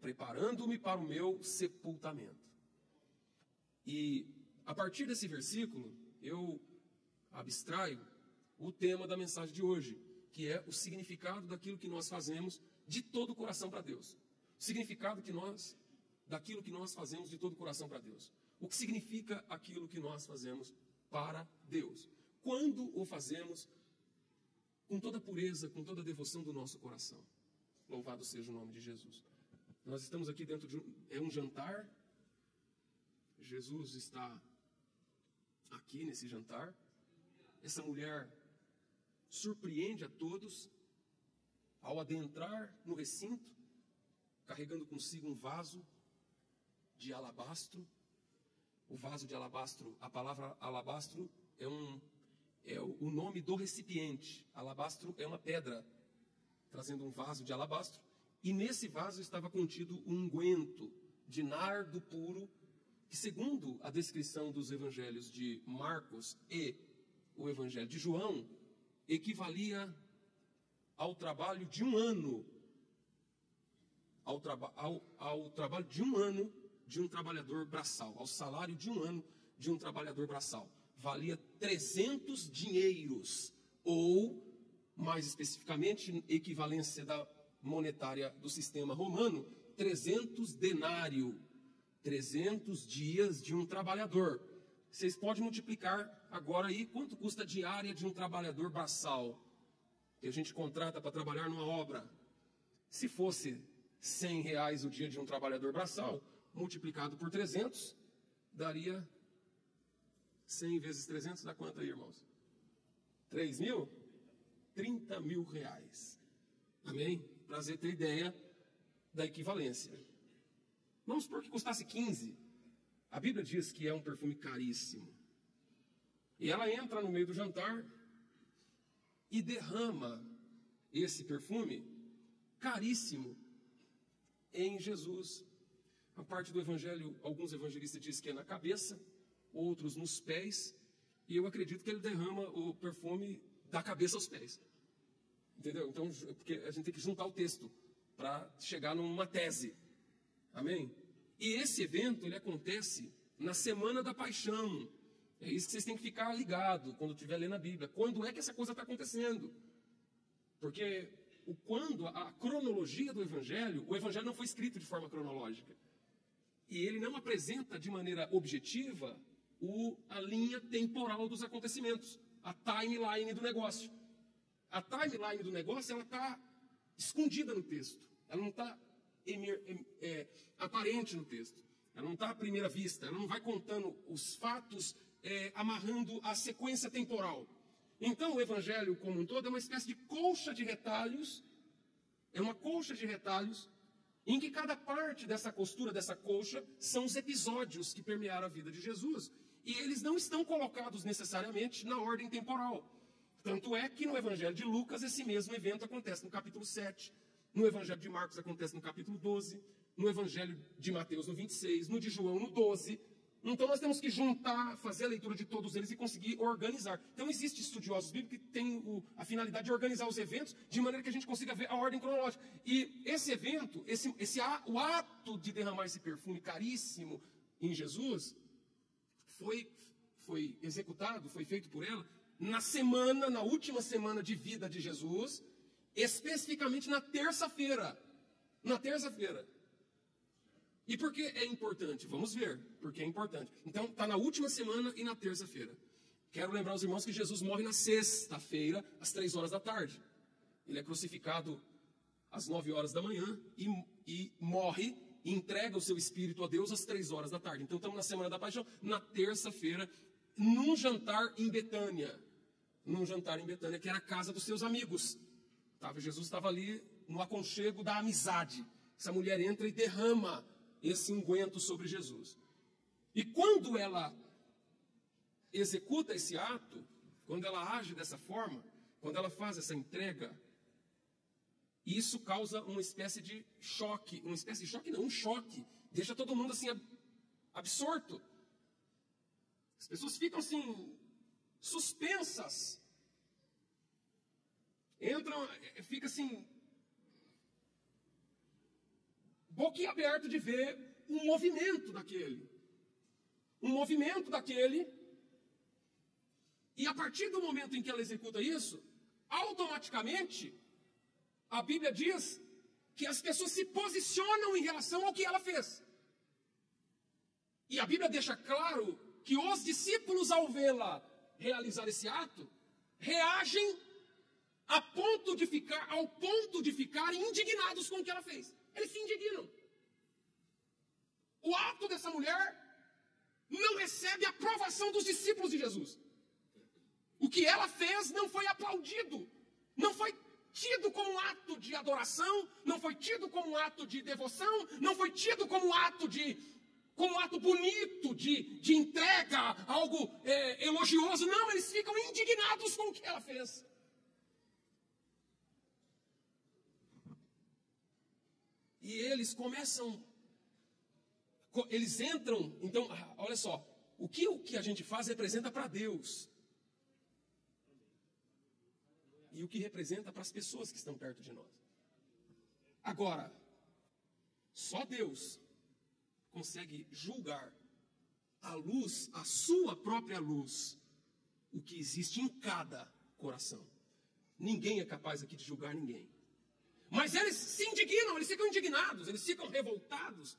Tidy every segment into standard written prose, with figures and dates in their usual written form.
preparando-me para o meu sepultamento. E a partir desse versículo, eu abstraio o tema da mensagem de hoje, que é o significado daquilo que nós fazemos de todo o coração para Deus. O significado daquilo que nós fazemos de todo o coração para Deus. O que significa aquilo que nós fazemos para Deus? Quando o fazemos com toda a pureza, com toda a devoção do nosso coração. Louvado seja o nome de Jesus. Nós estamos aqui dentro de um jantar. Jesus está aqui nesse jantar. Essa mulher surpreende a todos ao adentrar no recinto, carregando consigo um vaso de alabastro. O vaso de alabastro, a palavra alabastro é o nome do recipiente. Alabastro é uma pedra, trazendo um vaso de alabastro. E nesse vaso estava contido um unguento de nardo puro, que segundo a descrição dos evangelhos de Marcos e o evangelho de João, equivalia ao trabalho de um ano, ao trabalho de um ano de um trabalhador braçal, ao salário de um ano de um trabalhador braçal. Valia 300 dinheiros, ou, mais especificamente, equivalência monetária do sistema romano, 300 denário, 300 dias de um trabalhador. Vocês podem multiplicar agora aí quanto custa a diária de um trabalhador braçal, que a gente contrata para trabalhar numa obra. Se fosse R$100 o dia de um trabalhador braçal, multiplicado por 300, daria 100 vezes 300, dá quanto aí, irmãos? 3 mil? 30 mil reais. Amém? Para você ter ideia da equivalência. Vamos supor que custasse 15. A Bíblia diz que é um perfume caríssimo. E ela entra no meio do jantar e derrama esse perfume caríssimo em Jesus. A parte do evangelho, alguns evangelistas dizem que é na cabeça, outros nos pés, e eu acredito que ele derrama o perfume da cabeça aos pés. Entendeu? Então, porque a gente tem que juntar o texto para chegar numa tese. Amém? E esse evento, ele acontece na semana da paixão. É isso que vocês têm que ficar ligados quando estiver lendo a Bíblia. Quando é que essa coisa está acontecendo? Porque quando a cronologia do Evangelho, o Evangelho não foi escrito de forma cronológica. E ele não apresenta de maneira objetiva a linha temporal dos acontecimentos, a timeline do negócio. A timeline do negócio, ela está escondida no texto. Ela não está aparente no texto. Ela não está à primeira vista. Ela não vai contando os fatos, amarrando a sequência temporal. Então, o Evangelho como um todo é uma espécie de colcha de retalhos. É uma colcha de retalhos em que cada parte dessa costura, dessa colcha, são os episódios que permearam a vida de Jesus. E eles não estão colocados necessariamente na ordem temporal. Tanto é que no Evangelho de Lucas, esse mesmo evento acontece no capítulo 7. No Evangelho de Marcos acontece no capítulo 12. No Evangelho de Mateus no 26. No de João no 12. Então nós temos que juntar, fazer a leitura de todos eles e conseguir organizar. Então existem estudiosos bíblicos que têm a finalidade de organizar os eventos de maneira que a gente consiga ver a ordem cronológica. E esse evento, o ato de derramar esse perfume caríssimo em Jesus, foi executado, foi feito por ela, na última semana de vida de Jesus, especificamente na terça-feira. Na terça-feira. E por que é importante? Vamos ver porque é importante. Então, está na última semana e na terça-feira. Quero lembrar os irmãos que Jesus morre na sexta-feira, às 3 horas da tarde. Ele é crucificado às 9 horas da manhã e morre e entrega o seu espírito a Deus às 3 horas da tarde. Então, estamos na semana da paixão, na terça-feira, num jantar em Betânia. Num jantar em Betânia, que era a casa dos seus amigos. Jesus estava ali no aconchego da amizade. Essa mulher entra e derrama esse unguento sobre Jesus. E quando ela executa esse ato, quando ela age dessa forma, quando ela faz essa entrega, isso causa uma espécie de choque. Uma espécie de choque não, um choque. Deixa todo mundo assim absorto. As pessoas ficam assim suspensas. Fica assim boquiaberto de ver um movimento daquele. Um movimento daquele. E a partir do momento em que ela executa isso, automaticamente, a Bíblia diz que as pessoas se posicionam em relação ao que ela fez. E a Bíblia deixa claro que os discípulos, ao vê-la realizar esse ato, reagem ao ponto de ficarem indignados com o que ela fez. Eles se indignam. O ato dessa mulher não recebe a aprovação dos discípulos de Jesus. O que ela fez não foi aplaudido, não foi tido como um ato de adoração, não foi tido como um ato de devoção, não foi tido como um ato bonito de entrega, algo elogioso. Não, eles ficam indignados com o que ela fez. E eles entram, então, olha só, o que a gente faz representa para Deus. E o que representa para as pessoas que estão perto de nós. Agora, só Deus consegue julgar à luz, a sua própria luz, o que existe em cada coração. Ninguém é capaz aqui de julgar ninguém. Mas eles se indignam, eles ficam indignados, eles ficam revoltados.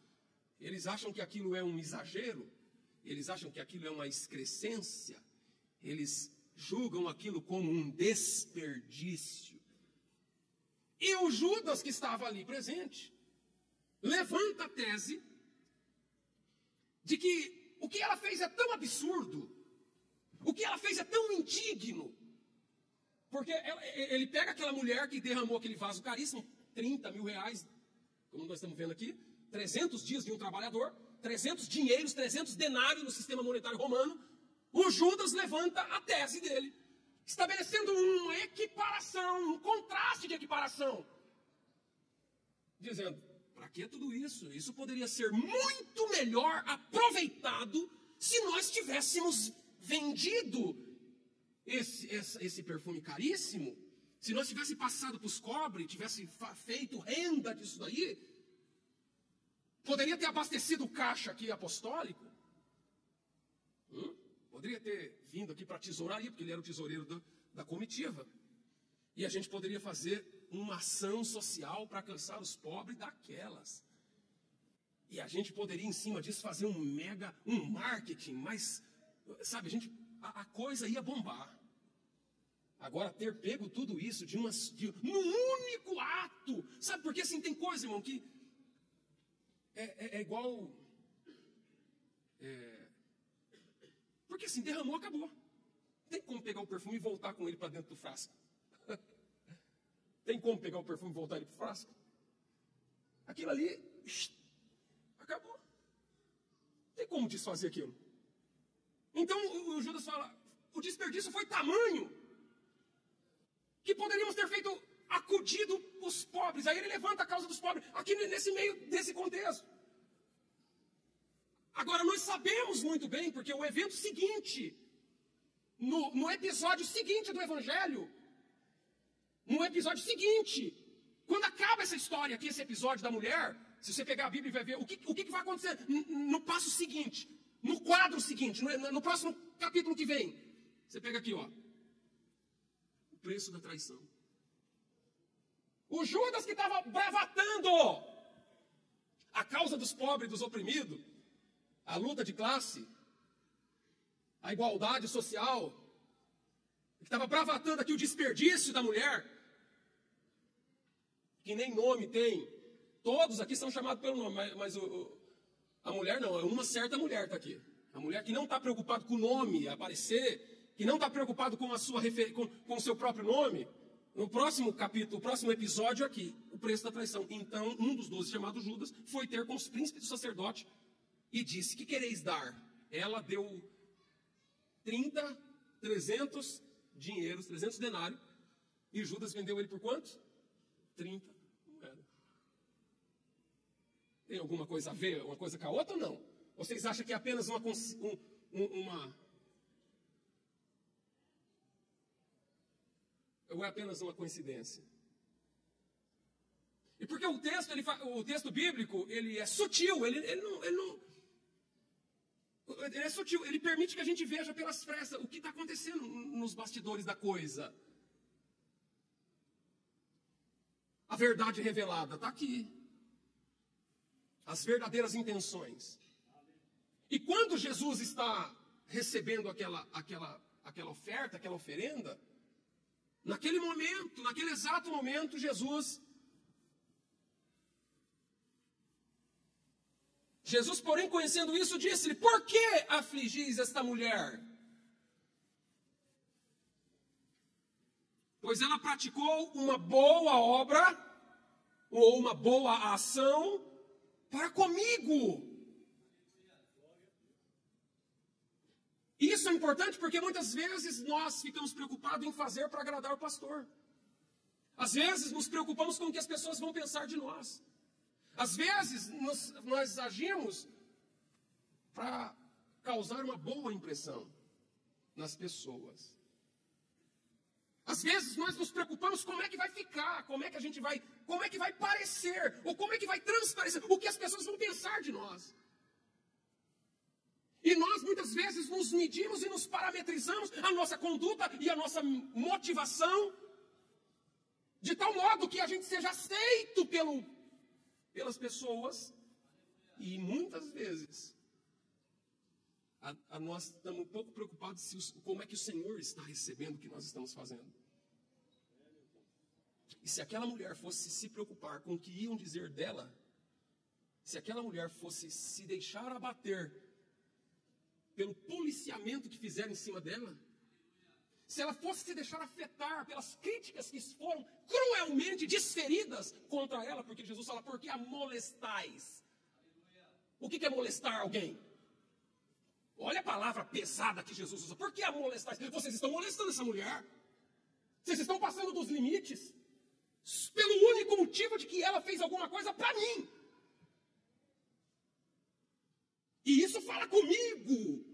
Eles acham que aquilo é um exagero, eles acham que aquilo é uma excrescência, eles julgam aquilo como um desperdício. E o Judas, que estava ali presente, levanta a tese de que o que ela fez é tão absurdo, o que ela fez é tão indigno, porque ele pega aquela mulher que derramou aquele vaso caríssimo, 30 mil reais, como nós estamos vendo aqui, 300 dias de um trabalhador, 300 dinheiros, 300 denários no sistema monetário romano. O Judas levanta a tese dele, estabelecendo uma equiparação, um contraste de equiparação, dizendo: para que tudo isso? Isso poderia ser muito melhor aproveitado se nós tivéssemos vendido esse perfume caríssimo, se nós tivéssemos passado para os cobres, tivesse feito renda disso daí, poderia ter abastecido o caixa aqui apostólico, poderia ter vindo aqui para a tesouraria, porque ele era o tesoureiro da comitiva, e a gente poderia fazer uma ação social para alcançar os pobres daquelas. E a gente poderia, em cima disso, fazer um marketing, mas, sabe, a coisa ia bombar. Agora, ter pego tudo isso num único ato, sabe, porque assim, tem coisa, irmão, que é igual, porque assim, derramou, acabou. Não tem como pegar o perfume e voltar com ele para dentro do frasco. Tem como pegar o perfume e voltar ele para o frasco? Aquilo ali, acabou. Não tem como desfazer aquilo. Então o Judas fala, o desperdício foi tamanho que poderíamos ter acudido os pobres. Aí ele levanta a causa dos pobres, aqui nesse meio desse contexto. Agora, nós sabemos muito bem, porque o evento seguinte, no episódio seguinte do Evangelho, no episódio seguinte, quando acaba essa história aqui, esse episódio da mulher, se você pegar a Bíblia e vai ver o que vai acontecer no passo seguinte, no quadro seguinte, no próximo capítulo que vem. Você pega aqui, ó, o preço da traição. O Judas que estava bravatando a causa dos pobres e dos oprimidos, a luta de classe, a igualdade social, que estava bravatando aqui o desperdício da mulher, que nem nome tem. Todos aqui são chamados pelo nome, mas a mulher não, uma certa mulher está aqui. A mulher que não está preocupada com o nome aparecer, que não está preocupada com com o seu próprio nome. No próximo capítulo, o próximo episódio aqui, o preço da traição. Então, um dos 12, chamado Judas, foi ter com os príncipes do sacerdote e disse: que quereis dar? Ela deu 300 dinheiros, 300 denários, e Judas vendeu ele por quanto? 30 moedas. Tem alguma coisa a ver, uma coisa com a outra ou não? Vocês acham que é apenas uma ou é apenas uma coincidência? E porque o texto bíblico, ele é sutil, ele é sutil, ele permite que a gente veja pelas frestas o que está acontecendo nos bastidores da coisa. A verdade revelada está aqui. As verdadeiras intenções. E quando Jesus está recebendo aquela oferta, aquela oferenda, naquele momento, naquele exato momento, Jesus, porém, conhecendo isso, disse-lhe: por que afligis esta mulher? Pois ela praticou uma boa obra, ou uma boa ação, para comigo. Isso é importante porque muitas vezes nós ficamos preocupados em fazer para agradar o pastor. Às vezes nos preocupamos com o que as pessoas vão pensar de nós. Às vezes nós agimos para causar uma boa impressão nas pessoas. Às vezes nós nos preocupamos como é que vai ficar, como é que vai parecer, ou como é que vai transparecer, o que as pessoas vão pensar de nós. E nós muitas vezes nos medimos e nos parametrizamos a nossa conduta e a nossa motivação, de tal modo que a gente seja aceito pelas pessoas, e muitas vezes nós estamos um pouco preocupados como é que o Senhor está recebendo o que nós estamos fazendo. E se aquela mulher fosse se preocupar com o que iam dizer dela, se aquela mulher fosse se deixar abater pelo policiamento que fizeram em cima dela, se ela fosse se deixar afetar pelas críticas que foram cruelmente desferidas contra ela, porque Jesus fala: por que a molestais? O que é molestar alguém? Olha a palavra pesada que Jesus usa. Por que a molestais? Vocês estão molestando essa mulher. Vocês estão passando dos limites. Pelo único motivo de que ela fez alguma coisa para mim. E isso fala comigo.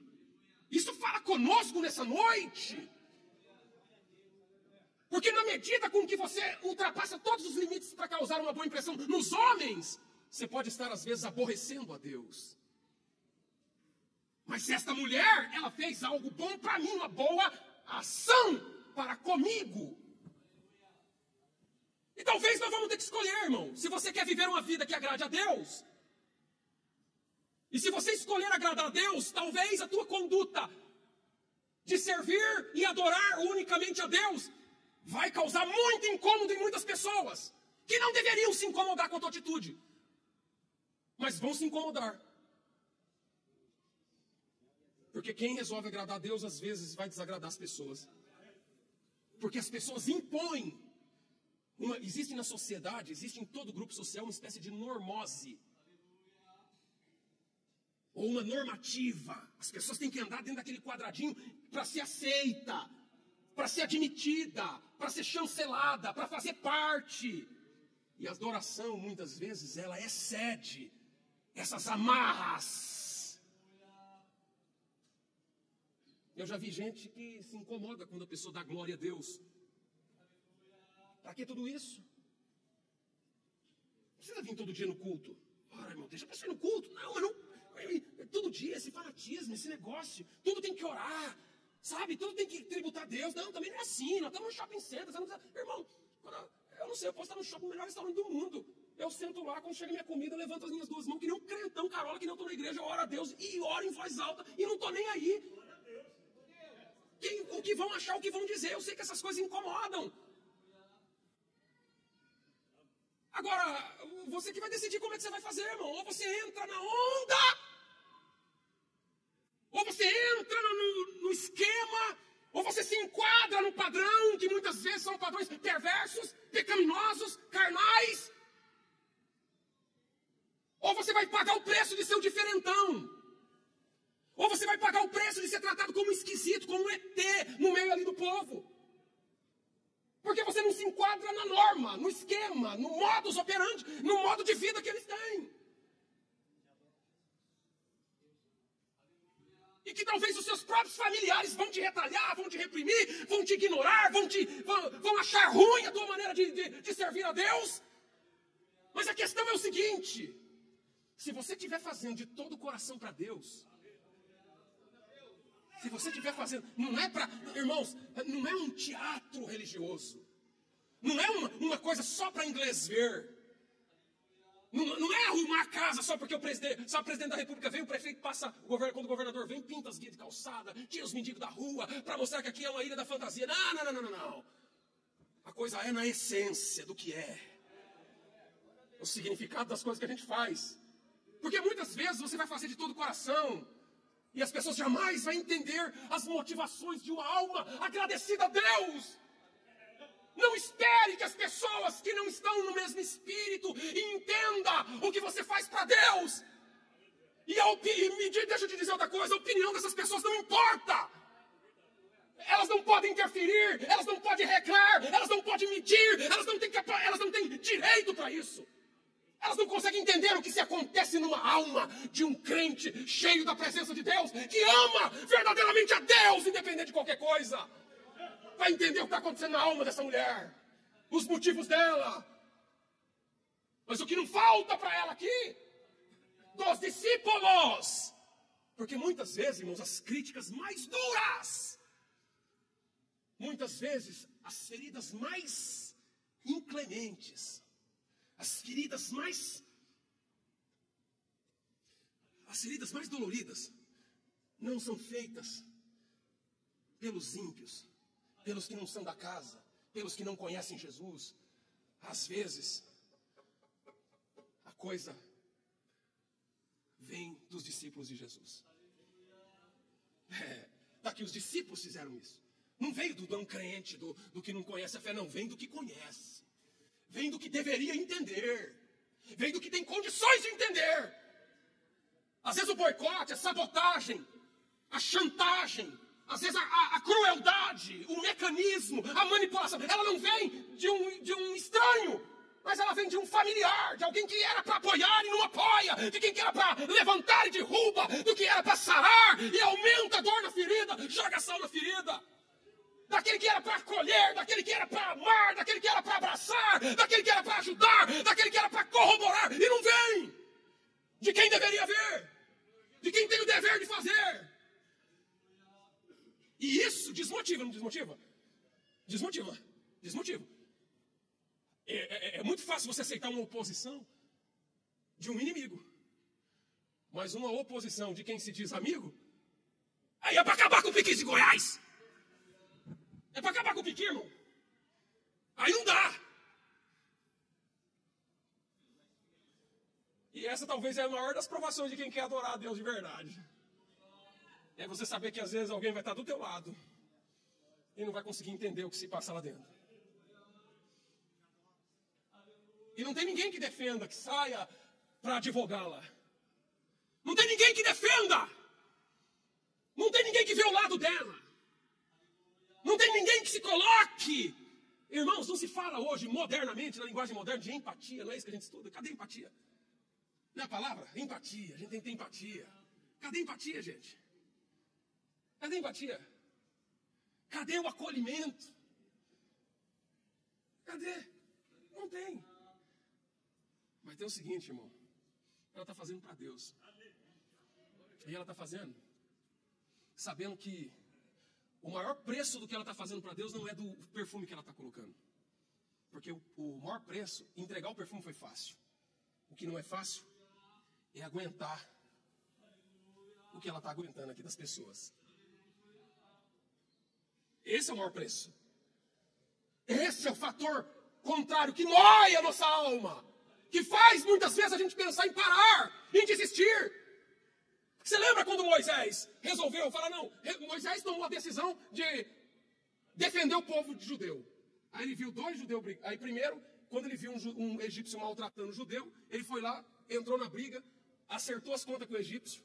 Isso fala conosco nessa noite. Porque na medida com que você ultrapassa todos os limites para causar uma boa impressão nos homens, você pode estar às vezes aborrecendo a Deus. Mas se esta mulher, ela fez algo bom para mim, uma boa ação para comigo. E talvez nós vamos ter que escolher, irmão. Se você quer viver uma vida que agrade a Deus, e se você escolher agradar a Deus, talvez a tua conduta de servir e adorar unicamente a Deus vai causar muito incômodo em muitas pessoas que não deveriam se incomodar com a tua atitude, mas vão se incomodar. Porque quem resolve agradar a Deus, às vezes, vai desagradar as pessoas. Porque as pessoas impõem. Existe na sociedade, existe em todo grupo social uma espécie de normose. Ou uma normativa. As pessoas têm que andar dentro daquele quadradinho para ser aceita, para ser admitida, para ser chancelada, para fazer parte. E a adoração, muitas vezes, ela excede essas amarras. Eu já vi gente que se incomoda quando a pessoa dá glória a Deus. Para que tudo isso? Não precisa vir todo dia no culto. Ora, irmão, deixa a pessoa ir no culto. Não, mas não. Todo dia, esse fanatismo, esse negócio. Tudo tem que orar. Sabe? Tudo tem que tributar a Deus. Não, também não é assim. Nós estamos no shopping center. Você não precisa... Irmão, eu não sei, eu posso estar no shopping, melhor restaurante do mundo. Eu sento lá, quando chega minha comida, eu levanto as minhas duas mãos, que nem um crentão carola, que não estou na igreja, eu oro a Deus e oro em voz alta e não estou nem aí. O que vão achar, o que vão dizer, eu sei que essas coisas incomodam. Agora, você que vai decidir como é que você vai fazer, irmão. Ou você entra na onda, ou você entra no esquema, ou você se enquadra no padrão, que muitas vezes são padrões perversos, pecaminosos, carnais. Ou você vai pagar o preço de ser o diferentão. Ou você vai pagar o preço de ser tratado como um esquisito, como um ET, no meio ali do povo. Porque você não se enquadra na norma, no esquema, no modus operandi, no modo de vida que eles têm. E que talvez os seus próprios familiares vão te retalhar, vão te reprimir, vão te ignorar, vão achar ruim a tua maneira de servir a Deus. Mas a questão é o seguinte: se você estiver fazendo de todo o coração para Deus, se você estiver fazendo, não é para, irmãos, não é um teatro religioso, não é uma coisa só para inglês ver, não é arrumar a casa só porque o presidente da República vem, o prefeito passa, quando o governador vem, pinta as guias de calçada, tira os mendigos da rua, para mostrar que aqui é uma ilha da fantasia. Não. A coisa é na essência do que é, o significado das coisas que a gente faz. Porque muitas vezes você vai fazer de todo o coração, e as pessoas jamais vão entender as motivações de uma alma agradecida a Deus. Não espere que as pessoas que não estão no mesmo espírito entendam o que você faz para Deus. Deixa eu te dizer outra coisa, a opinião dessas pessoas não importa. Elas não podem interferir, elas não podem regrar, elas não podem medir, elas não têm direito para isso. Elas não conseguem entender o que se acontece numa alma de um crente cheio da presença de Deus, que ama verdadeiramente a Deus, independente de qualquer coisa. Vai entender o que está acontecendo na alma dessa mulher, os motivos dela. Mas o que não falta para ela aqui, dos discípulos. Porque muitas vezes, irmãos, as críticas mais duras, muitas vezes as feridas mais inclementes, as feridas mais doloridas, não são feitas pelos ímpios, pelos que não são da casa, pelos que não conhecem Jesus. Às vezes, a coisa vem dos discípulos de Jesus. Daqui os discípulos fizeram isso. Não veio do não crente, do que não conhece a fé, não. Vem do que conhece. Vem do que deveria entender. Vem do que tem condições de entender. Às vezes o boicote, a sabotagem, a chantagem, às vezes a crueldade, o mecanismo, a manipulação, ela não vem de um estranho, mas ela vem de um familiar, de alguém que era para apoiar e não apoia, de quem que era para levantar e derruba, do que era para sarar e aumenta a dor na ferida, joga sal na ferida. Daquele que era para acolher, daquele que era para amar, daquele que era para abraçar, daquele que era para ajudar, daquele que era para corroborar, e não vem de quem deveria ver, de quem tem o dever de fazer. E isso desmotiva, não desmotiva? Desmotiva. É muito fácil você aceitar uma oposição de um inimigo, mas uma oposição de quem se diz amigo, aí é para acabar com o Piquis de Goiás. É para acabar com o Piquis, irmão. Aí não dá. E essa talvez é a maior das provações de quem quer adorar a Deus de verdade. É você saber que às vezes alguém vai estar do teu lado e não vai conseguir entender o que se passa lá dentro. E não tem ninguém que defenda, que saia para advogá-la. Não tem ninguém que defenda. Não tem ninguém que vê o lado dela. Não tem ninguém que se coloque. Irmãos, não se fala hoje modernamente, na linguagem moderna, de empatia. Não é isso que a gente estuda? Cadê empatia? Não é a palavra? Empatia. A gente tem que ter empatia. Cadê empatia, gente? Cadê empatia? Cadê o acolhimento? Cadê? Não tem. Mas tem o seguinte, irmão. Ela está fazendo para Deus. E ela está fazendo sabendo que o maior preço do que ela está fazendo para Deus não é do perfume que ela está colocando. Porque o maior preço, entregar o perfume foi fácil. O que não é fácil é aguentar o que ela está aguentando aqui das pessoas. Esse é o maior preço. Esse é o fator contrário que mói a nossa alma. Que faz muitas vezes a gente pensar em parar, em desistir. Você lembra quando Moisés resolveu falar, não, Moisés tomou a decisão de defender o povo judeu. Aí ele viu dois judeus brigando. Aí primeiro, quando ele viu um egípcio maltratando um judeu, ele foi lá, entrou na briga, acertou as contas com o egípcio,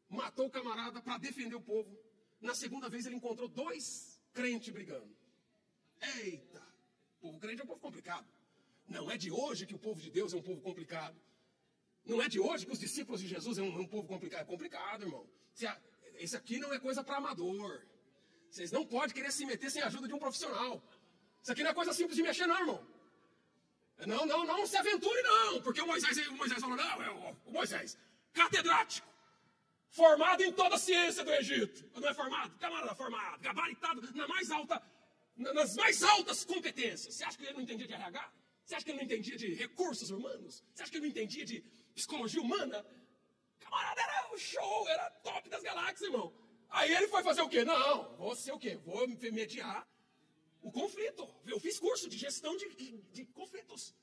matou o camarada para defender o povo. Na segunda vez ele encontrou dois crentes brigando. Eita, o povo crente é um povo complicado. Não é de hoje que o povo de Deus é um povo complicado. Não é de hoje que os discípulos de Jesus é um povo complicado. É complicado, irmão. Isso aqui não é coisa para amador. Vocês não podem querer se meter sem a ajuda de um profissional. Isso aqui não é coisa simples de mexer, não, irmão. Não se aventure não, porque o Moisés falou, não, o Moisés, catedrático, formado em toda a ciência do Egito. Não é formado? Camarada formado, gabaritado nas mais altas competências. Você acha que ele não entendia de RH? Você acha que ele não entendia de recursos humanos? Você acha que ele não entendia de psicologia humana? Camarada, era o show, era top das galáxias, irmão. Aí ele foi fazer o quê? Não, vou ser o quê? Vou mediar o conflito. Eu fiz curso de gestão de conflitos.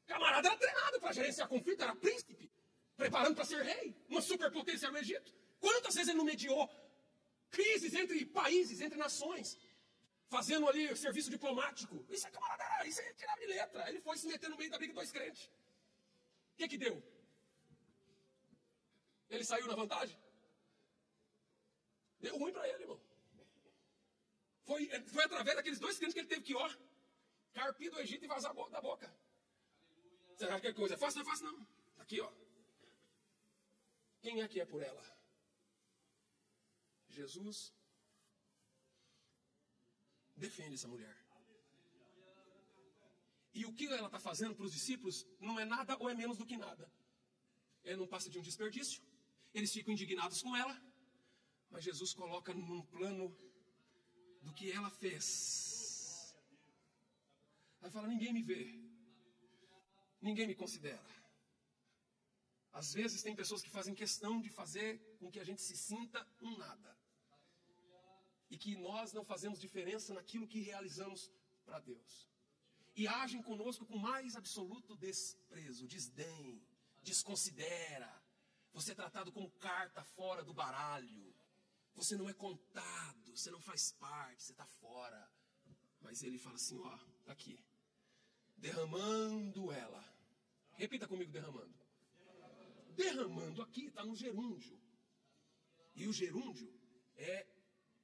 Camarada era treinado para gerenciar conflito, era príncipe, preparando para ser rei, uma superpotência no Egito. Quantas vezes ele não mediou crises entre países, entre nações, fazendo ali serviço diplomático? Isso é camarada, isso é tirar de letra. Ele foi se meter no meio da briga de dois crentes. O que deu? Ele saiu na vantagem? Deu ruim para ele, irmão. Foi através daqueles dois crentes que ele teve que, carpir do Egito e vazar da boca. Você acha que a coisa é fácil? Não é fácil, não. Aqui, Quem é que é por ela? Jesus defende essa mulher. E o que ela está fazendo para os discípulos não é nada ou é menos do que nada. Ela não passa de um desperdício. Eles ficam indignados com ela. Mas Jesus coloca num plano do que ela fez. Ela fala, ninguém me vê. Ninguém me considera. Às vezes tem pessoas que fazem questão de fazer com que a gente se sinta um nada. E que nós não fazemos diferença naquilo que realizamos para Deus. E agem conosco com mais absoluto desprezo, desdém, desconsidera. Você é tratado como carta fora do baralho. Você não é contado, você não faz parte, você está fora. Mas ele fala assim, tá aqui. Derramando ela. Repita comigo, derramando. Derramando aqui está no gerúndio. E o gerúndio é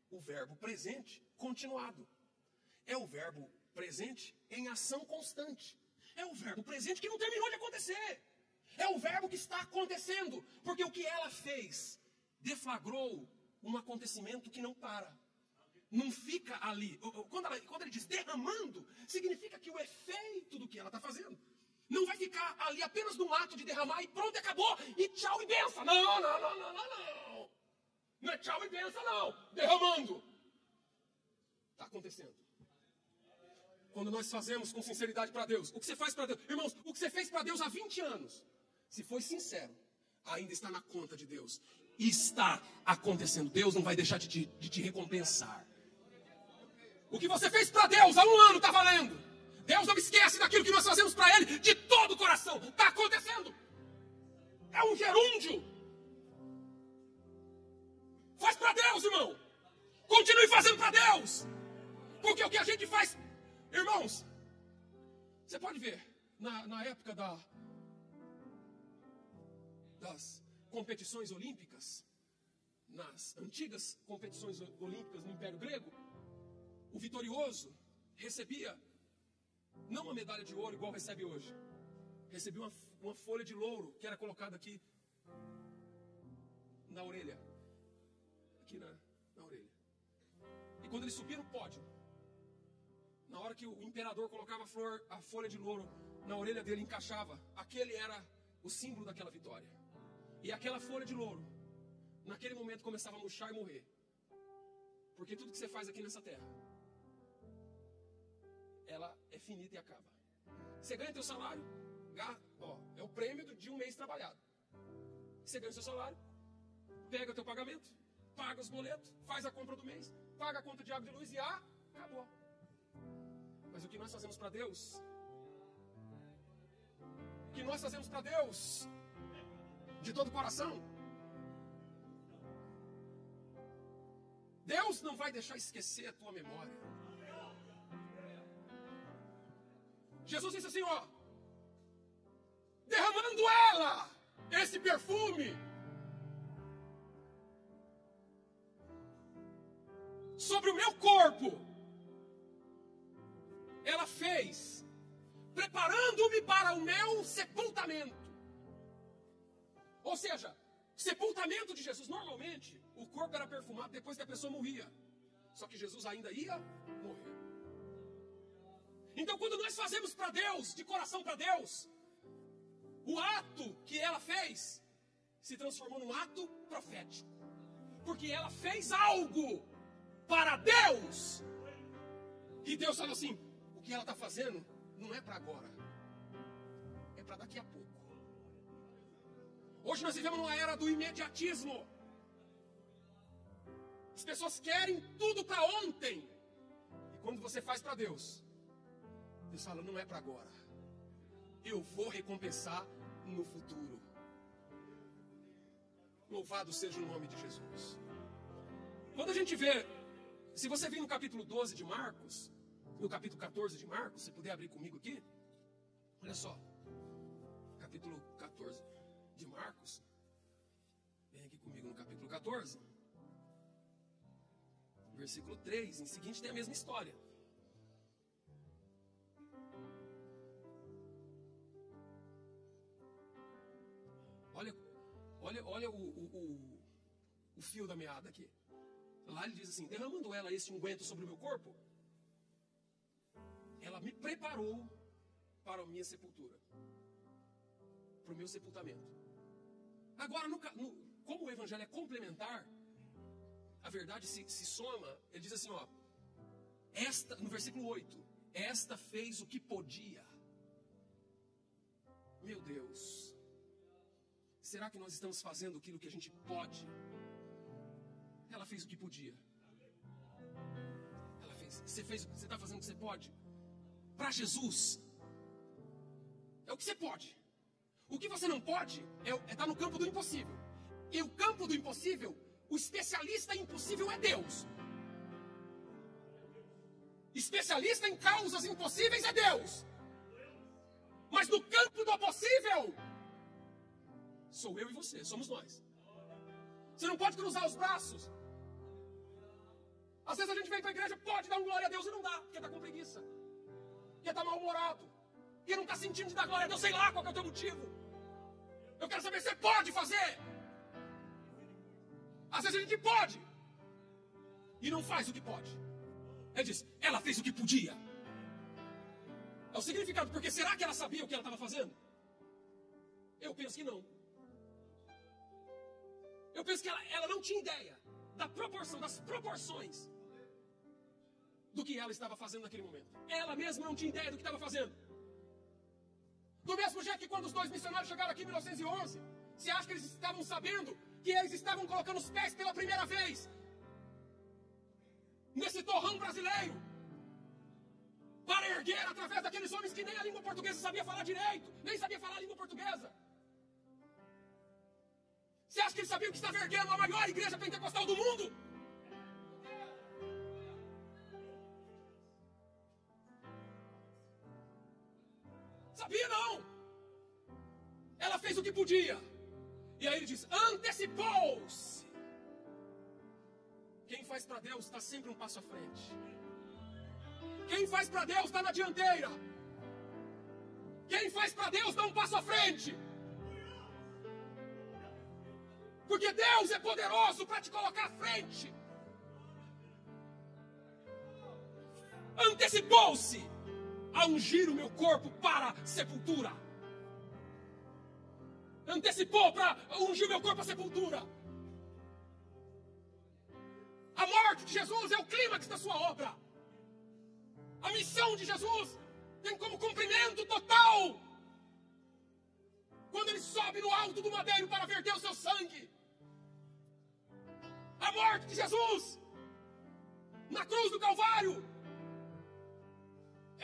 o verbo presente continuado. É o verbo presente em ação constante. É o verbo presente que não terminou de acontecer. É o verbo que está acontecendo. Porque o que ela fez deflagrou um acontecimento que não para. Não fica ali. Quando ele diz derramando, significa que o efeito do que ela está fazendo não vai ficar ali apenas num ato de derramar e pronto, acabou, e tchau e benção. Não. Não é tchau e benção, não. Derramando. Está acontecendo. Quando nós fazemos com sinceridade para Deus, o que você faz para Deus? Irmãos, o que você fez para Deus há 20 anos, se foi sincero, ainda está na conta de Deus. Está acontecendo. Deus não vai deixar de te recompensar. O que você fez para Deus há 1 ano está valendo. Deus não esquece daquilo que nós fazemos para Ele de todo o coração. Está acontecendo. É um gerúndio. Faz para Deus, irmão. Continue fazendo para Deus. Porque o que a gente faz... Irmãos, você pode ver, na época das competições olímpicas, nas antigas competições olímpicas no Império Grego, o vitorioso recebia não uma medalha de ouro igual recebe hoje, recebia uma folha de louro que era colocada aqui na orelha, aqui na orelha. E quando ele subia no pódio, na hora que o imperador colocava a folha de louro na orelha dele, encaixava, aquele era o símbolo daquela vitória. E aquela folha de louro, naquele momento, começava a murchar e morrer. Porque tudo que você faz aqui nessa terra, ela é finita e acaba. Você ganha teu salário, é o prêmio de um mês trabalhado. Você ganha seu salário, pega teu pagamento, paga os boletos, faz a compra do mês, paga a conta de água e de luz e acabou. Mas o que nós fazemos para Deus? O que nós fazemos para Deus? De todo o coração? Deus não vai deixar esquecer a tua memória. Jesus disse assim, derramando ela, esse perfume, sobre o meu corpo, ela fez, preparando-me para o meu sepultamento. Ou seja, sepultamento de Jesus, normalmente, o corpo era perfumado depois que a pessoa morria. Só que Jesus ainda ia morrer. Então, quando nós fazemos para Deus, de coração para Deus, o ato que ela fez se transformou num ato profético. Porque ela fez algo para Deus. E Deus falou assim: o que ela está fazendo não é para agora, é para daqui a pouco. Hoje nós vivemos numa era do imediatismo. As pessoas querem tudo para ontem. E quando você faz para Deus, Deus fala: não é para agora, eu vou recompensar no futuro. Louvado seja o nome de Jesus. Quando a gente vê, se você vir no capítulo 12 de Marcos, no capítulo 14 de Marcos, se puder abrir comigo aqui, olha só, capítulo 14 de Marcos, vem aqui comigo no capítulo 14, versículo 3, em seguinte tem a mesma história. Olha o fio da meada aqui. Lá ele diz assim: derramando ela esse unguento sobre o meu corpo, ela me preparou para a minha sepultura, para o meu sepultamento. Agora, como o evangelho é complementar, a verdade se soma. Ele diz assim, ó, no versículo 8, esta fez o que podia. Meu Deus, será que nós estamos fazendo aquilo que a gente pode? Ela fez o que podia. Ela fez. Você está fazendo o que você pode? Para Jesus, é o que você pode. O que você não pode é estar no campo do impossível. E o campo do impossível, o especialista em impossível é Deus. Especialista em causas impossíveis é Deus. Mas no campo do possível, sou eu e você, somos nós. Você não pode cruzar os braços. Às vezes a gente vem para a igreja, pode dar um glória a Deus e não dá, porque está com preguiça, porque está mal-humorado, porque não está sentindo de dar glória a Deus, sei lá qual que é o teu motivo. Eu quero saber se você pode fazer. Às vezes a gente pode e não faz o que pode. Ele diz, ela fez o que podia. É o significado, porque será que ela sabia o que ela estava fazendo? Eu penso que não. Eu penso que ela não tinha ideia da proporção, das proporções do que ela estava fazendo naquele momento. Ela mesma não tinha ideia do que estava fazendo. Do mesmo jeito que quando os dois missionários chegaram aqui em 1911, você acha que eles estavam sabendo que eles estavam colocando os pés pela primeira vez nesse torrão brasileiro para erguer através daqueles homens que nem a língua portuguesa sabia falar direito, nem sabia falar a língua portuguesa? Você acha que eles sabiam que estava erguendo a maior igreja pentecostal do mundo? Sabia não. Ela fez o que podia. E aí ele diz, antecipou-se. Quem faz para Deus está sempre um passo à frente. Quem faz para Deus está na dianteira. Quem faz para Deus dá um passo à frente. Porque Deus é poderoso para te colocar à frente. Antecipou-se a ungir o meu corpo para a sepultura. Antecipou para ungir o meu corpo à sepultura. A morte de Jesus é o clímax da sua obra. A missão de Jesus tem como cumprimento total quando ele sobe no alto do madeiro para verter o seu sangue. A morte de Jesus na cruz do Calvário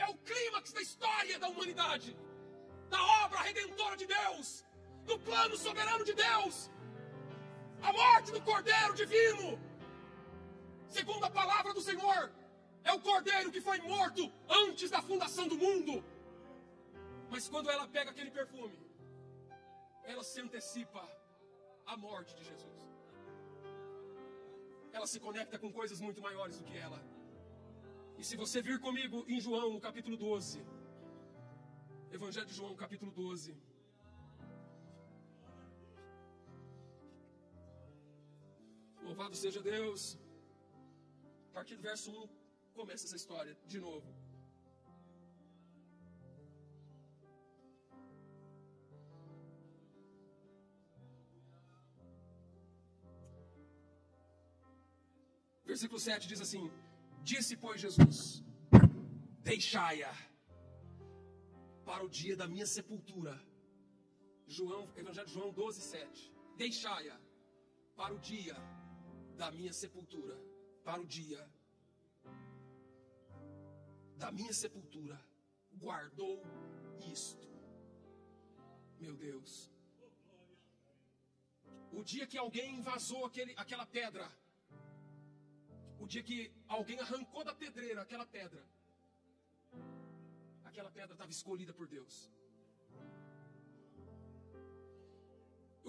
é o clímax da história da humanidade, da obra redentora de Deus, do plano soberano de Deus. A morte do Cordeiro Divino, segundo a palavra do Senhor, é o Cordeiro que foi morto antes da fundação do mundo. Mas quando ela pega aquele perfume, ela se antecipa à morte de Jesus. Ela se conecta com coisas muito maiores do que ela. E se você vir comigo em João, no capítulo 12, Evangelho de João, capítulo 12. Louvado seja Deus. A partir do verso 1, começa essa história de novo. versículo 7 diz assim: disse, pois, Jesus: deixai-a para o dia da minha sepultura. Evangelho de João 12, 7. Deixai-a para o dia da minha sepultura. Para o dia da minha sepultura. Guardou isto. Meu Deus. O dia que alguém vazou aquela pedra. O dia que alguém arrancou da pedreira aquela pedra. Aquela pedra estava escolhida por Deus.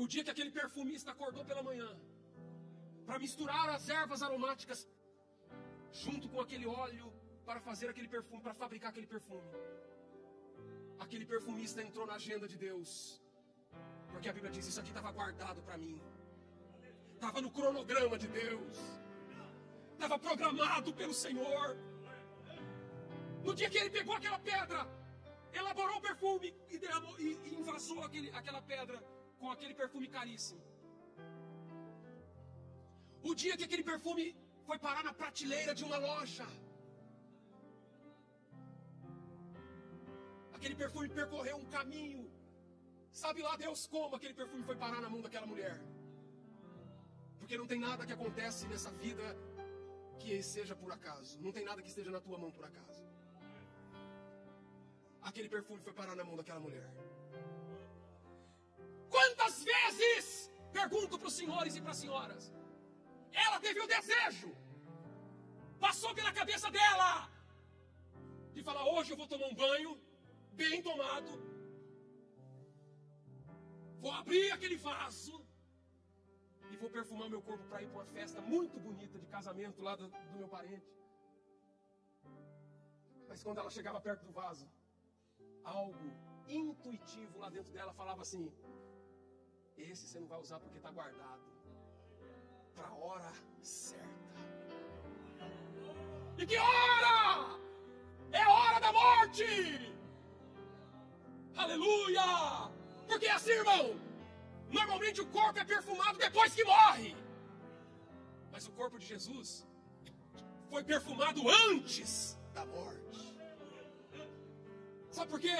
O dia que aquele perfumista acordou pela manhã para misturar as ervas aromáticas junto com aquele óleo para fazer aquele perfume, para fabricar aquele perfume. Aquele perfumista entrou na agenda de Deus. Porque a Bíblia diz: isso aqui estava guardado para mim. Estava no cronograma de Deus. Estava programado pelo Senhor. No dia que ele pegou aquela pedra, elaborou o perfume e derramou, e envasou aquela pedra com aquele perfume caríssimo. O dia que aquele perfume foi parar na prateleira de uma loja. Aquele perfume percorreu um caminho. Sabe lá Deus como aquele perfume foi parar na mão daquela mulher. Porque não tem nada que acontece nessa vida que seja por acaso. Não tem nada que esteja na tua mão por acaso. Aquele perfume foi parar na mão daquela mulher. Quantas vezes, pergunto para os senhores e para as senhoras, ela teve o desejo, passou pela cabeça dela, de falar: hoje eu vou tomar um banho, bem tomado, vou abrir aquele vaso e vou perfumar meu corpo para ir para uma festa muito bonita de casamento lá do meu parente. Mas quando ela chegava perto do vaso, algo intuitivo lá dentro dela falava assim: esse você não vai usar porque está guardado para a hora certa. E que hora? É a hora da morte. Aleluia! Porque assim, irmão, normalmente o corpo é perfumado depois que morre. Mas o corpo de Jesus foi perfumado antes da morte. Sabe por quê?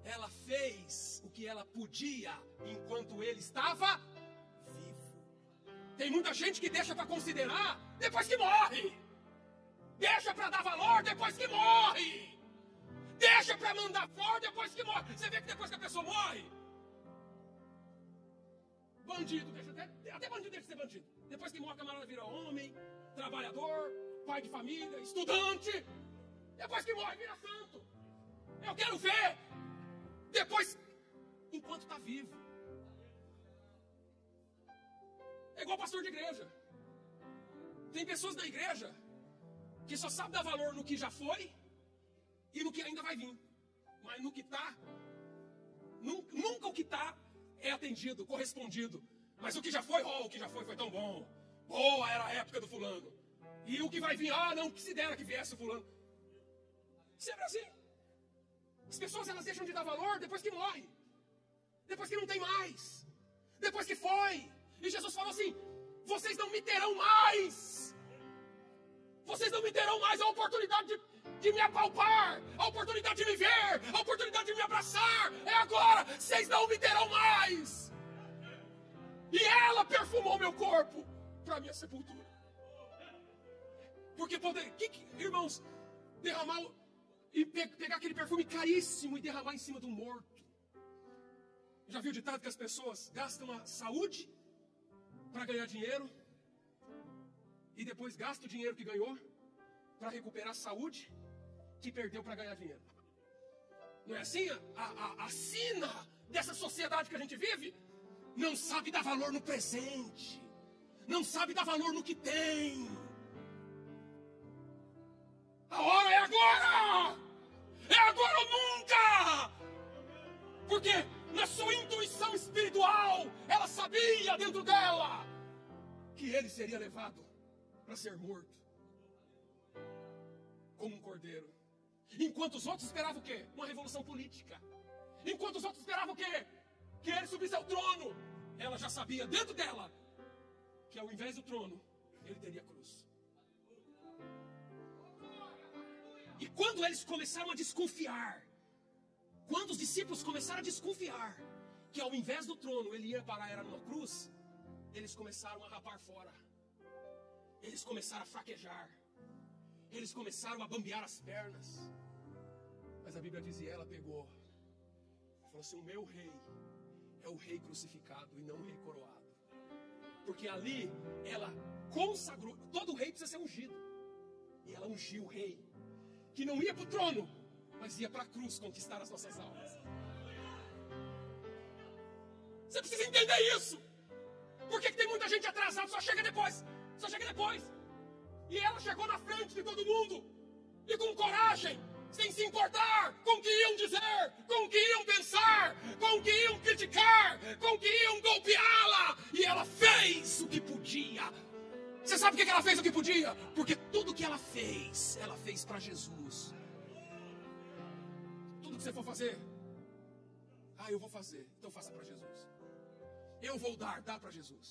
Ela fez o que ela podia enquanto ele estava vivo. Tem muita gente que deixa para considerar depois que morre. Deixa para dar valor depois que morre. Deixa para mandar flor depois que morre. Você vê que depois que a pessoa morre, bandido, até bandido deixa de ser bandido. Depois que morre, a camarada vira homem, trabalhador, pai de família, estudante. Depois que morre, vira santo. Eu quero ver depois, enquanto está vivo. É igual pastor de igreja. Tem pessoas na igreja que só sabem dar valor no que já foi e no que ainda vai vir. Mas no que está, nunca o que está é atendido, correspondido. Mas o que já foi, o que já foi tão bom. Boa era a época do fulano. E o que vai vir, não, que se dera que viesse o fulano. Sempre assim. As pessoas, elas deixam de dar valor depois que morre. Depois que não tem mais. Depois que foi. E Jesus falou assim: vocês não me terão mais. Vocês não me terão mais a oportunidade de me apalpar, a oportunidade de me ver, a oportunidade de me abraçar. É agora. Vocês não me terão mais. E ela perfumou meu corpo para a minha sepultura. Porque irmãos, derramar e pegar aquele perfume caríssimo e derramar em cima do morto. Já viu o ditado que as pessoas gastam a saúde para ganhar dinheiro e depois gastam o dinheiro que ganhou para recuperar a saúde que perdeu para ganhar dinheiro? Não é assim? A sina dessa sociedade que a gente vive não sabe dar valor no presente, não sabe dar valor no que tem. A hora é agora! É agora ou nunca! Porque na sua intuição espiritual, ela sabia dentro dela que ele seria levado para ser morto como um cordeiro. Enquanto os outros esperavam o quê? Uma revolução política. Enquanto os outros esperavam o quê? Que ele subisse ao trono. Ela já sabia dentro dela que ao invés do trono, ele teria cruz. E quando eles começaram a desconfiar, quando os discípulos começaram a desconfiar que ao invés do trono ele ia parar era numa cruz, eles começaram a rapar fora. Eles começaram a fraquejar. Eles começaram a bambear as pernas. Mas a Bíblia diz, e ela pegou, falou assim, o meu rei é o rei crucificado e não o rei coroado. Porque ali ela consagrou, todo rei precisa ser ungido. E ela ungiu o rei, que não ia para o trono, mas ia para a cruz conquistar as nossas almas. Você precisa entender isso. Por que tem muita gente atrasada, só chega depois. Só chega depois. E ela chegou na frente de todo mundo. E com coragem, sem se importar com o que iam dizer, com o que iam pensar, com o que iam criticar, com o que iam golpeá-la. E ela fez o que podia. Você sabe por que ela fez o que podia? Porque tudo que ela fez para Jesus. Tudo que você for fazer, eu vou fazer, então faça para Jesus. Eu vou dá para Jesus.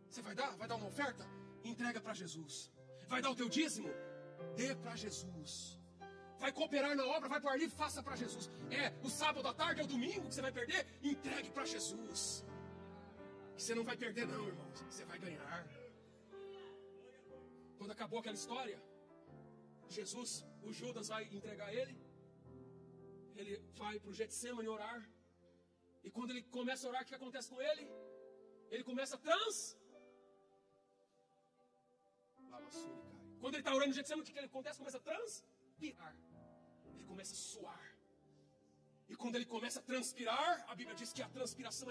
Você vai dar uma oferta? Entrega para Jesus. Vai dar o teu dízimo? Dê para Jesus. Vai cooperar na obra, vai para o ar livre, faça para Jesus. O sábado à tarde, é o domingo que você vai perder? Entregue para Jesus. Você não vai perder não, irmão. Você vai ganhar. Quando acabou aquela história, Jesus, o Judas vai entregar ele. Ele vai para o Getsemane orar. E quando ele começa a orar, o que acontece com ele? Ele começa a Quando ele está orando no Getsemane, o que acontece? Começa a transpirar. Ele começa a suar. E quando ele começa a transpirar, a Bíblia diz que a transpiração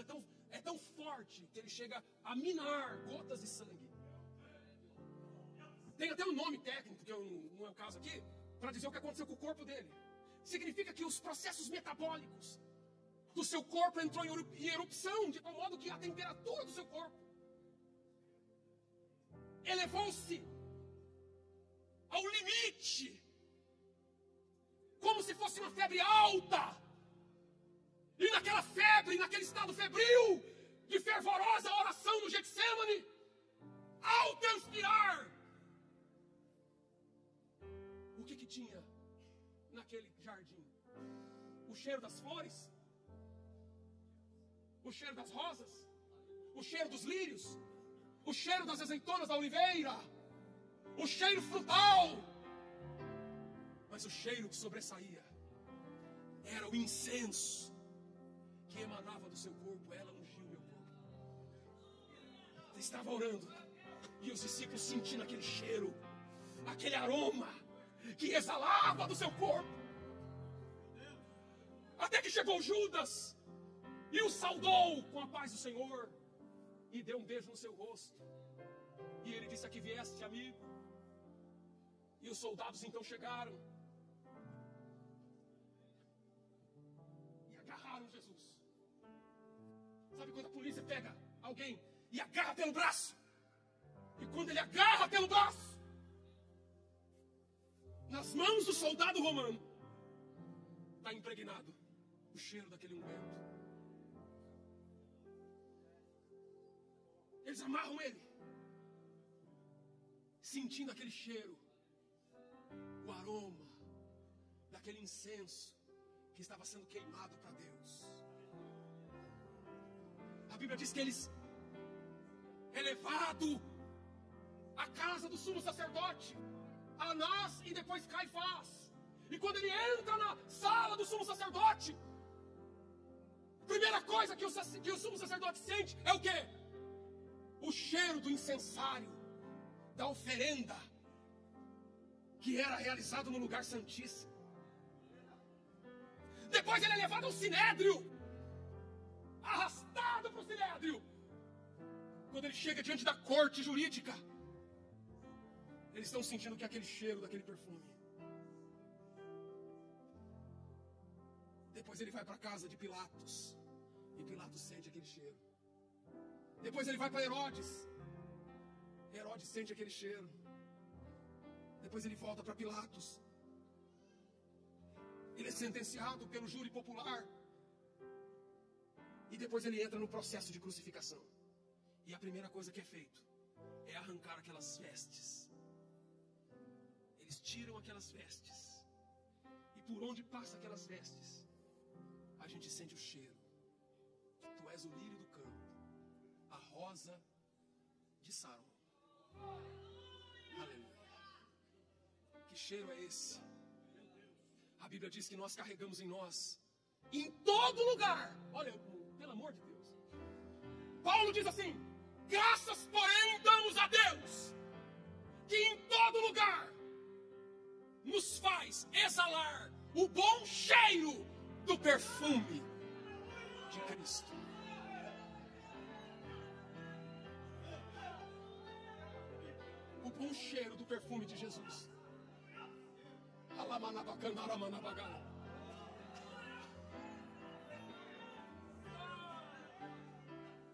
é tão forte que ele chega a minar gotas de sangue. Tem até um nome técnico, que não é o caso aqui, para dizer o que aconteceu com o corpo dele. Significa que os processos metabólicos do seu corpo entrou em erupção, de tal modo que a temperatura do seu corpo elevou-se ao limite, como se fosse uma febre alta. E naquela febre, naquele estado febril, de fervorosa oração no Getsemane, ao transpirar, o que tinha naquele jardim? O cheiro das flores? O cheiro das rosas? O cheiro dos lírios? O cheiro das azeitonas da oliveira? O cheiro frutal? Mas o cheiro que sobressaía era o incenso que emanava do seu corpo. Ela ungiu meu corpo. Ele estava orando, e os discípulos sentindo aquele cheiro, aquele aroma que exalava do seu corpo. Até que chegou Judas e o saudou com a paz do Senhor e deu um beijo no seu rosto. E ele disse: aqui vieste, amigo. E os soldados então chegaram e agarraram Jesus. Sabe quando a polícia pega alguém e agarra pelo braço? E quando ele agarra pelo braço, nas mãos do soldado romano está impregnado o cheiro daquele unguento. Eles amarram ele, sentindo aquele cheiro, o aroma daquele incenso que estava sendo queimado para Deus. A Bíblia diz que eles é levado à casa do sumo sacerdote, Anás e depois Caifás. E quando ele entra na sala do sumo sacerdote, a primeira coisa que o sumo sacerdote sente é o quê? O cheiro do incensário, da oferenda que era realizado no lugar santíssimo. Depois ele é levado ao sinédrio, arrastado para o sinédrio. Quando ele chega diante da corte jurídica, eles estão sentindo que é aquele cheiro daquele perfume. Depois ele vai para a casa de Pilatos, e Pilatos sente aquele cheiro. Depois ele vai para Herodes, Herodes sente aquele cheiro. Depois ele volta para Pilatos. Ele é sentenciado pelo júri popular. E depois ele entra no processo de crucificação. E a primeira coisa que é feito é arrancar aquelas vestes. Eles tiram aquelas vestes. E por onde passa aquelas vestes, a gente sente o cheiro. Tu és o lírio do campo, a rosa de Saron. Aleluia. Que cheiro é esse? A Bíblia diz que nós carregamos em nós, em todo lugar. Olha, pelo amor de Deus. Paulo diz assim: graças, porém, damos a Deus, que em todo lugar nos faz exalar o bom cheiro do perfume de Cristo. O bom cheiro do perfume de Jesus.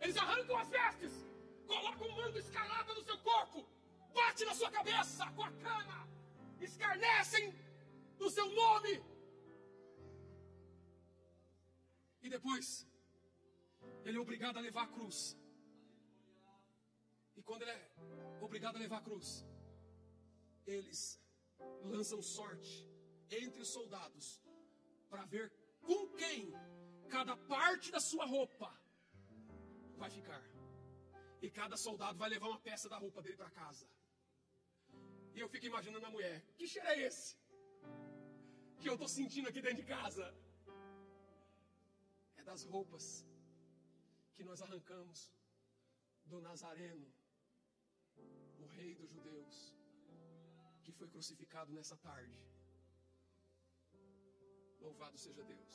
Eles arrancam as vestes, colocam um manto escarlata no seu corpo, bate na sua cabeça com a cana, escarnecem do seu nome. E depois, ele é obrigado a levar a cruz. E quando ele é obrigado a levar a cruz, eles lançam sorte entre os soldados para ver com quem cada parte da sua roupa vai ficar. E cada soldado vai levar uma peça da roupa dele para casa. E eu fico imaginando a mulher: que cheiro é esse que eu estou sentindo aqui dentro de casa? É das roupas que nós arrancamos do Nazareno, o rei dos judeus, que foi crucificado nessa tarde. Louvado seja Deus.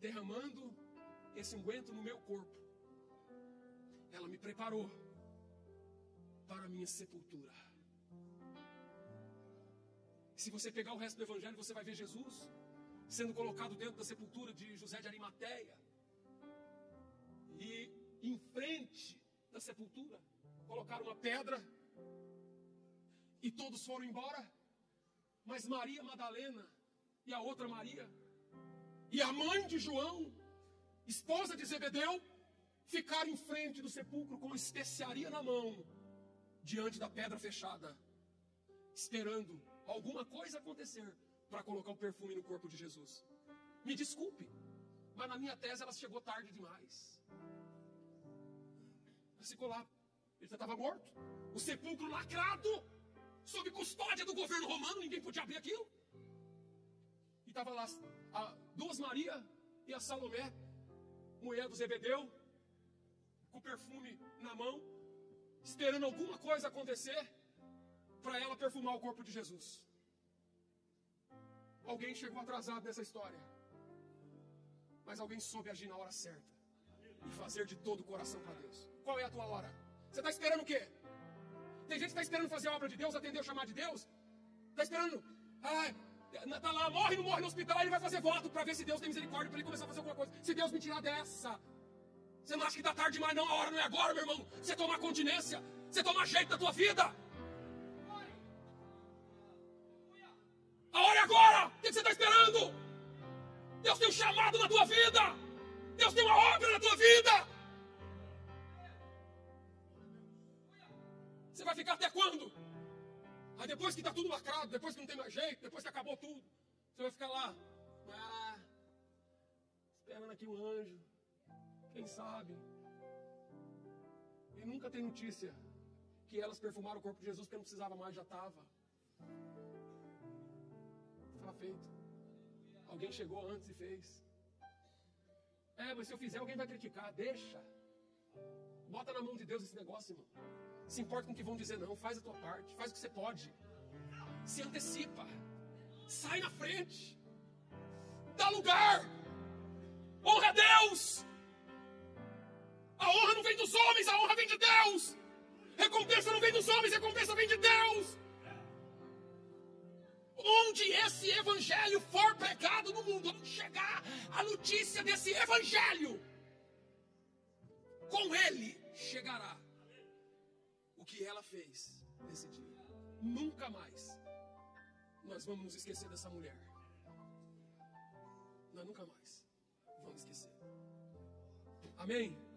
Derramando esse unguento no meu corpo, ela me preparou para a minha sepultura. Se você pegar o resto do evangelho, você vai ver Jesus sendo colocado dentro da sepultura de José de Arimateia. E em frente da sepultura colocaram uma pedra e todos foram embora. Mas Maria Madalena e a outra Maria e a mãe de João, esposa de Zebedeu, ficaram em frente do sepulcro com especiaria na mão, diante da pedra fechada, esperando alguma coisa acontecer para colocar o perfume no corpo de Jesus. Me desculpe, mas na minha tese ela chegou tarde demais. Ela ficou lá, ele já estava morto, o sepulcro lacrado, sob custódia do governo romano, ninguém podia abrir aquilo. E estava lá duas Maria e a Salomé, mulher do Zebedeu, com o perfume na mão, esperando alguma coisa acontecer para ela perfumar o corpo de Jesus. Alguém chegou atrasado nessa história, mas alguém soube agir na hora certa e fazer de todo o coração para Deus. Qual é a tua hora? Você está esperando o quê? Tem gente que está esperando fazer a obra de Deus, atender o chamado de Deus. Está esperando, está lá, morre, não morre no hospital, ele vai fazer voto para ver se Deus tem misericórdia, para ele começar a fazer alguma coisa. Se Deus me tirar dessa. Você não acha que está tarde demais não? A hora não é agora, meu irmão. Você tomar continência, você tomar jeito da tua vida. A hora é agora. O que você está esperando? Deus tem um chamado na tua vida. Deus tem uma obra na tua vida. Você vai ficar até quando? Aí depois que está tudo lacrado, depois que não tem mais jeito, depois que acabou tudo, você vai ficar lá, esperando aqui um anjo, quem sabe? E nunca tem notícia que elas perfumaram o corpo de Jesus porque não precisava mais, já estava. Estava feito. Alguém chegou antes e fez. Mas se eu fizer, alguém vai criticar. Deixa. Bota na mão de Deus esse negócio, irmão. Se importa com o que vão dizer, não. Faz a tua parte. Faz o que você pode. Se antecipa. Sai na frente. Dá lugar. Honra a Deus. A honra não vem dos homens, a honra vem de Deus. Recompensa não vem dos homens, recompensa vem de Deus. Onde esse evangelho for pregado no mundo, onde chegar a notícia desse evangelho, com ele chegará o que ela fez nesse dia. Nunca mais nós vamos nos esquecer dessa mulher. Nós nunca mais vamos esquecer. Amém?